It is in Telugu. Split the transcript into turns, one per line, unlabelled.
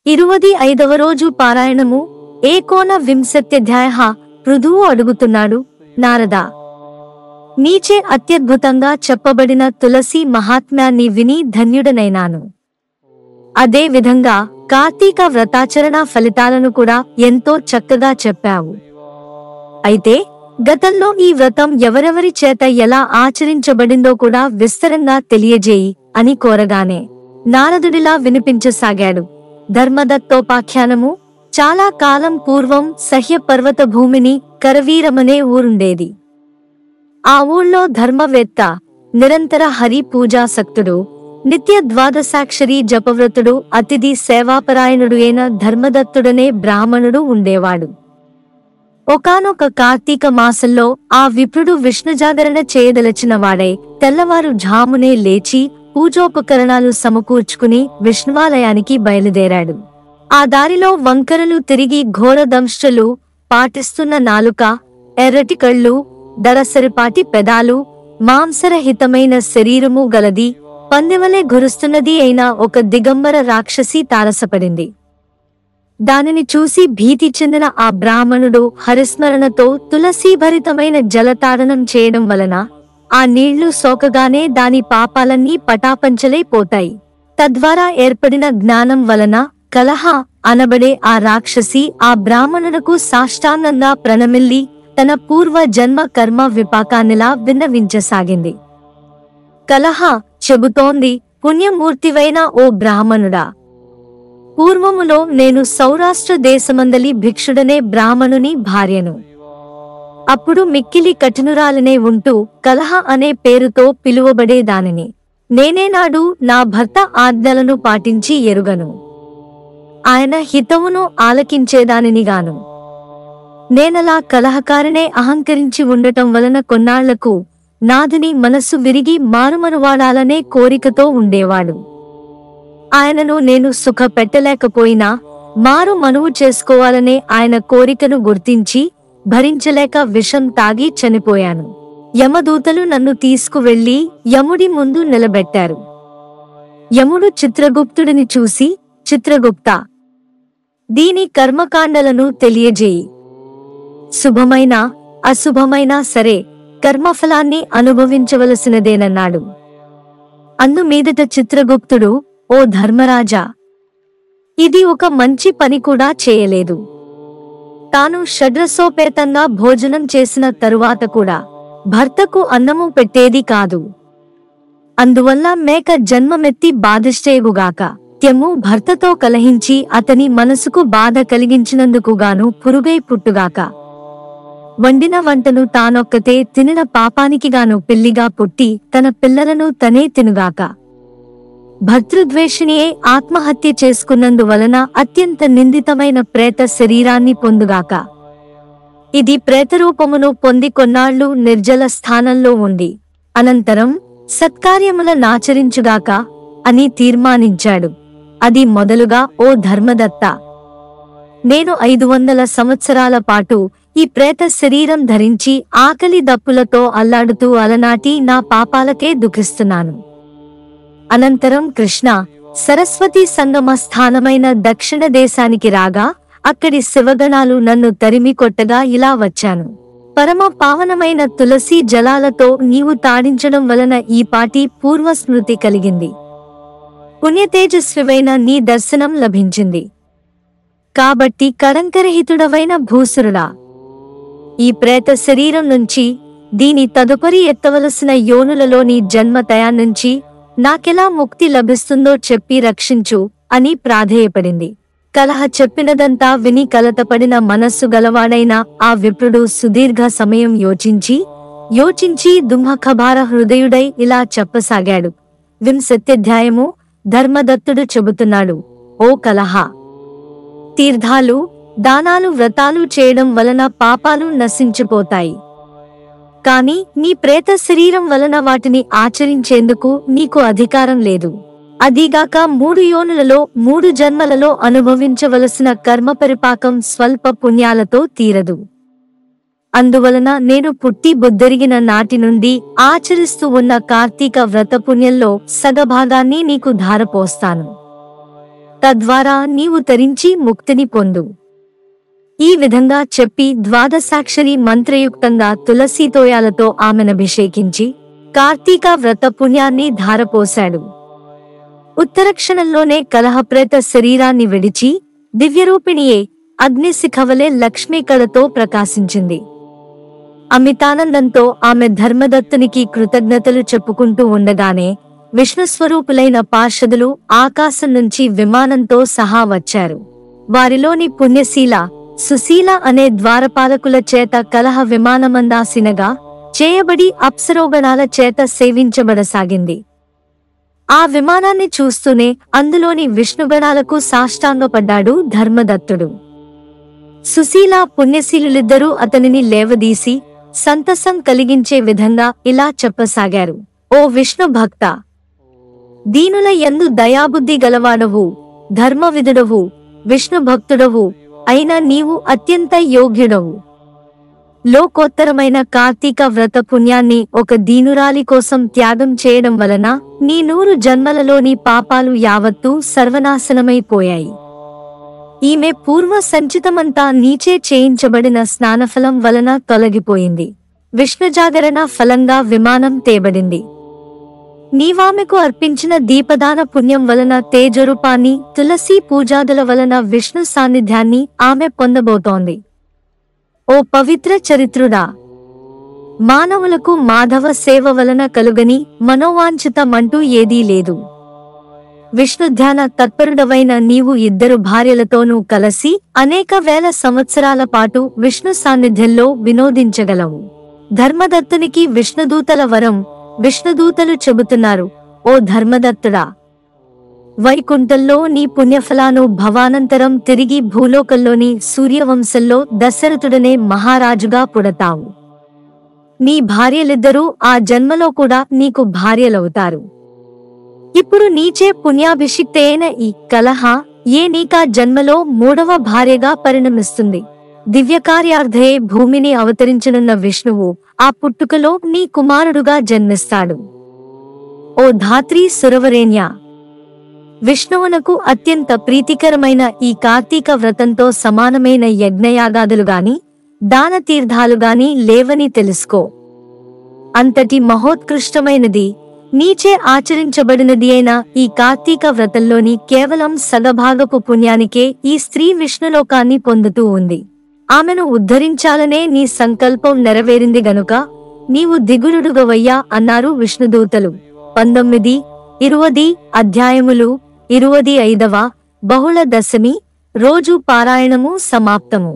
25వ రోజు పారాయణము ఏకోన వింశత్యధ్యాయః. పృథువు అడుగుతున్నాడు, నారదా, నీచే అత్యద్భుతంగా చెప్పబడిన తులసి మహాత్మ్యాన్ని విని ధన్యుడనైనాను. అదే విధంగా కార్తీక వ్రతాచరణ ఫలితాలను కూడా ఎంతో చక్కగా చెప్పావు. అయితే గతంలో ఈ వ్రతం ఎవరెవరి చేత ఎలా ఆచరించబడిందో కూడా విస్తరంగా తెలియజేయి అని కోరగానే నారదుడిలా వినిపించసాగాడు. ధర్మదత్తోపాఖ్యానము. చాలా కాలం పూర్వం సహ్య పర్వత భూమిని కరవీరమనే ఊరుండేది. ఆ ఊళ్ళో ధర్మవేత్త, నిరంతర హరి పూజాసక్తుడు, నిత్య ద్వాదశాక్షరీ జపవ్రతుడు, అతిథి సేవాపరాయణుడు అయిన ధర్మదత్తుడనే బ్రాహ్మణుడు ఉండేవాడు. ఒకానొక కార్తీక మాసంలో ఆ విప్రుడు విష్ణుజాగరణ చేయదలచిన వాడై తెల్లవారు ఝామునే లేచి పూజోపకరణాలు సమకూర్చుకుని విష్ణువాలయానికి బయలుదేరాడు. ఆ దారిలో వంకరలు తిరిగి ఘోరదంష్ట్రలు పాటిస్తున్న నాలుక, ఎర్రటి కళ్ళు, దరసరిపాటి పెదాలు, మాంసరహితమైన శరీరము గలది, పందెవలే గురుస్తున్నది అయిన ఒక దిగంబర రాక్షసి తారసపడింది. దానిని చూసి భీతి చెందిన ఆ బ్రాహ్మణుడు హరిస్మరణతో తులసీభరితమైన జలతాడనం చేయడం వలన ఆ నీళ్లు సోకగానే దాని పాపాలన్నీ పటాపంచలైపోతాయి. తద్వారా ఏర్పడిన జ్ఞానం వలన కలహ అనబడే ఆ రాక్షసి ఆ బ్రాహ్మణునకు సాష్టాంగంగా ప్రణమిల్లి తన పూర్వ జన్మ కర్మ విపాకాన్నిలా విన్నవించసాగింది. కలహ చెబుతోంది, పుణ్యమూర్తివైన ఓ బ్రాహ్మణుడా, పూర్వములో నేను సౌరాష్ట్ర దేశమందలి భిక్షుడనే బ్రాహ్మణుని భార్యను. అప్పుడు మిక్కిలి కఠినురాలనే ఉంటూ కలహ అనే పేరుతో పిలువబడేదానిని. నేనేనాడు నా భర్త ఆజ్ఞలను పాటించి ఎరుగను. ఆయన హితవును ఆలకించేదానినిగాను. నేనలా కలహకారినే అహంకరించి ఉండటం వలన కొన్నాళ్లకు నాథుని మనస్సు విరిగి మారుమనువాడాలనే కోరికతో ఉండేవాడు. ఆయనను నేను సుఖ పెట్టలేకపోయినా మారు మనువు చేసుకోవాలనే ఆయన కోరికను గుర్తించి భరించలేక విషం తాగి చనిపోయాను. యమదూతలు నన్ను తీసుకువెళ్లి యముడి ముందు నిలబెట్టారు. యముడు చిత్రగుప్తుడిని చూసి, చిత్రగుప్తా, దీని కర్మకాండలను తెలియజేయి. శుభమైనా అశుభమైనా సరే కర్మఫలాన్ని అనుభవించవలసినదేనన్నాడు. అందుమీదట చిత్రగుప్తుడు, ఓ ధర్మరాజా, ఇది ఒక మంచి పని కూడా చేయలేదు. తాను షడ్రసోపేతంగా భోజనం చేసిన తరువాత కూడా భర్తకు అన్నము పెట్టేది కాదు. అందువల్ల మేక జన్మమెత్తి బాధిష్టేగుగాక. త్యము భర్తతో కలహించి అతని మనసుకు బాధ కలిగించినందుకుగాను పురుగై పుట్టుగాక. వండిన వంటను తానొక్కతే తినిన పాపానికిగాను పిల్లిగా పుట్టి తన పిల్లలను తనే తినుగాక. భర్తృద్వేషిణియే ఆత్మహత్య చేసుకున్నందువలన అత్యంత నిందితమైన ప్రేత శరీరాన్ని పొందుగాక. ఇది ప్రేతరూపమును పొంది కొన్నాళ్లు నిర్జల స్థానంలో ఉండి అనంతరం సత్కార్యముల నాచరించుగాక అని తీర్మానించాడు. అది మొదలుగా, ఓ ధర్మదత్త, నేను 500 సంవత్సరాల పాటు ఈ ప్రేత శరీరం ధరించి ఆకలి దప్పులతో అల్లాడుతూ అలనాటి నా పాపాలకే దుఃఖిస్తున్నాను. అనంతరం కృష్ణ సరస్వతీ సంగమ స్థానమైన దక్షిణ దేశానికి రాగా అక్కడి శివగణాలు నన్ను తరిమి కొట్టగా ఇలా వచ్చాను. పరమ పావనమైన తులసి జలాలతో నీవు తాడించడం వలన ఈ పాటి పూర్వస్మృతి కలిగింది. పుణ్యతేజస్వివైన నీ దర్శనం లభించింది. కాబట్టి కళంకరహితుడవైన భూసురుడా, ఈ ప్రేత శరీరం నుంచి, దీని తదుపరి ఎత్తవలసిన యోనులలోని జన్మతయాన్నించి నాకెలా ముక్తి లభిస్తుందో చెప్పి రక్షించు అని ప్రాధేయపడింది. కలహ చెప్పినదంతా విని కలతపడిన మనస్సు గలవాడైన ఆ విప్రుడు సుదీర్ఘ సమయం యోచించి దుఃఖభార హృదయుడై ఇలా చెప్పసాగాడు. వింశత్యధ్యాయము. ధర్మదత్తుడు చెబుతున్నాడు, ఓ కలహ, తీర్థాలు, దానాలు, వ్రతాలు చేయడం వలన పాపాలు నశించిపోతాయి. కాని నీ ప్రేత శరీరం వలన వాటిని ఆచరించేందుకు నీకు అధికారం లేదు. అదీగాక 3 యోనులలో 3 జన్మలలో అనుభవించవలసిన కర్మ పరిపాకం స్వల్ప పుణ్యాలతో తీరదు. అందువలన నేను పుట్టి బుద్ధెరిగిన నాటి నుండి ఆచరిస్తూ ఉన్న కార్తీక వ్రత పుణ్యంలో సగభాగాన్ని నీకు ధారపోస్తాను. తద్వారా నీవు తరించి ముక్తిని పొందు. ఈ విధంగా చెప్పి ద్వాదశాక్షరి మంత్రయుక్తంగా తులసీతోయాలతో ఆమెనభిషేకించి కార్తీక వ్రత పుణ్యాన్ని ధారపోశాడు. ఉత్తరక్షణంలోనే కలహప్రేత శరీరాన్ని విడిచి దివ్యరూపిణియే అగ్నిశిఖవలే లక్ష్మీ కళతో ప్రకాశించింది. అమితానందంతో ఆమె ధర్మదత్తునికి కృతజ్ఞతలు చెప్పుకుంటూ ఉండగానే విష్ణుస్వరూపులైన పార్షదులు ఆకాశం నుంచి విమానంతో సహా వచ్చారు. వారిలోని పుణ్యశీల, సుశీల అనే ద్వారపాలకుల చేత కలహ విమానమందాసినగా చేయబడి అప్సరోగణాల చేత సేవించబడసాగింది. ఆ విమానాన్ని చూస్తూనే అందులోని విష్ణుగణాలకు సాష్టాంగపడ్డాడు ధర్మదత్తుడు. సుశీల, పుణ్యశీలులిద్దరూ అతనిని లేవదీసి సంతసం కలిగించే విధంగా ఇలా చెప్పసాగారు. ఓ విష్ణు భక్త, దీనుల యందు దయాబుద్ధి గలవాడవు, ధర్మవిదుడవు, విష్ణు భక్తుడవు అయిన నీవు అత్యంత యోగ్యుడవు. లోకోత్తరమైన కార్తీక వ్రత పుణ్యాన్ని ఒక దీనురాలి కోసం త్యాగం చేయడం వలన నీ 100 జన్మలలోని పాపాలు యావత్తూ సర్వనాశనమైపోయాయి. ఈమె పూర్వ సంచితమంతా నీచే చేయించబడిన స్నానఫలం వలన తొలగిపోయింది. విష్ణుజాగరణ ఫలంగా విమానం తేబడింది. నీవామెకు అర్పించిన దీపదాన పుణ్యం వలన తేజరూపాన్ని, తులసీ పూజాదుల వలన విష్ణు సాన్నిధ్యాన్ని ఆమె పొందబోతోంది. ఓ పవిత్ర చరిత్రుడా, మానవులకు మాధవ సేవ వలన కలుగని మనోవాంఛితమంటూ ఏదీ లేదు. విష్ణుధ్యాన తత్పరుడవైన నీవు 2 భార్యలతోనూ కలసి అనేక వేల సంవత్సరాల పాటు విష్ణు సాన్నిధ్యంలో వినోదించగలవు. ధర్మదత్తునికి విష్ణుదూతల వరం విష్ణుదూతలు చెబుతున్నారు. ఓ ధర్మదత్తుడా, వైకుంఠంలో నీ పుణ్యఫలాను భవానంతరం తిరిగి భూలోకంలోని సూర్యవంశంలో దశరథుడనే మహారాజుగా పుడతావు. నీ భార్యలిద్దరూ ఆ జన్మలో కూడా నీకు భార్యలవుతారు. ఇప్పుడు నీచే పుణ్యాభిషిక్తైన ఈ కలహ నీకా జన్మలో 3వ భార్యగా పరిణమిస్తుంది. దివ్యకార్యార్థే భూమిని అవతరించనున్న విష్ణువు ఆ పుట్టుకలో నీ కుమారుడుగా జన్మిస్తాడు. ఓ ధాత్రీ సురవరేణ్య, విష్ణువునకు అత్యంత ప్రీతికరమైన ఈ కార్తీక వ్రతంతో సమానమైన యజ్ఞయాగాదులుగాని దానతీర్థాలుగాని లేవని తెలుసుకో. అంతటి మహోత్కృష్టమైనది, నీచే ఆచరించబడినది అయిన ఈ కార్తీక వ్రతంలోని కేవలం సగభాగపు పుణ్యానికే ఈ స్త్రీ విష్ణులోకాన్ని పొందుతూ ఉంది. ఆమెను ఉద్ధరించాలనే నీ సంకల్పం నెరవేరింది గనుక నీవు దిగులుడుగవయ్యా అన్నారు విష్ణుదూతలు. 19, 20 అధ్యాయములు. 25వ బహుళ దశమి రోజు పారాయణము సమాప్తము.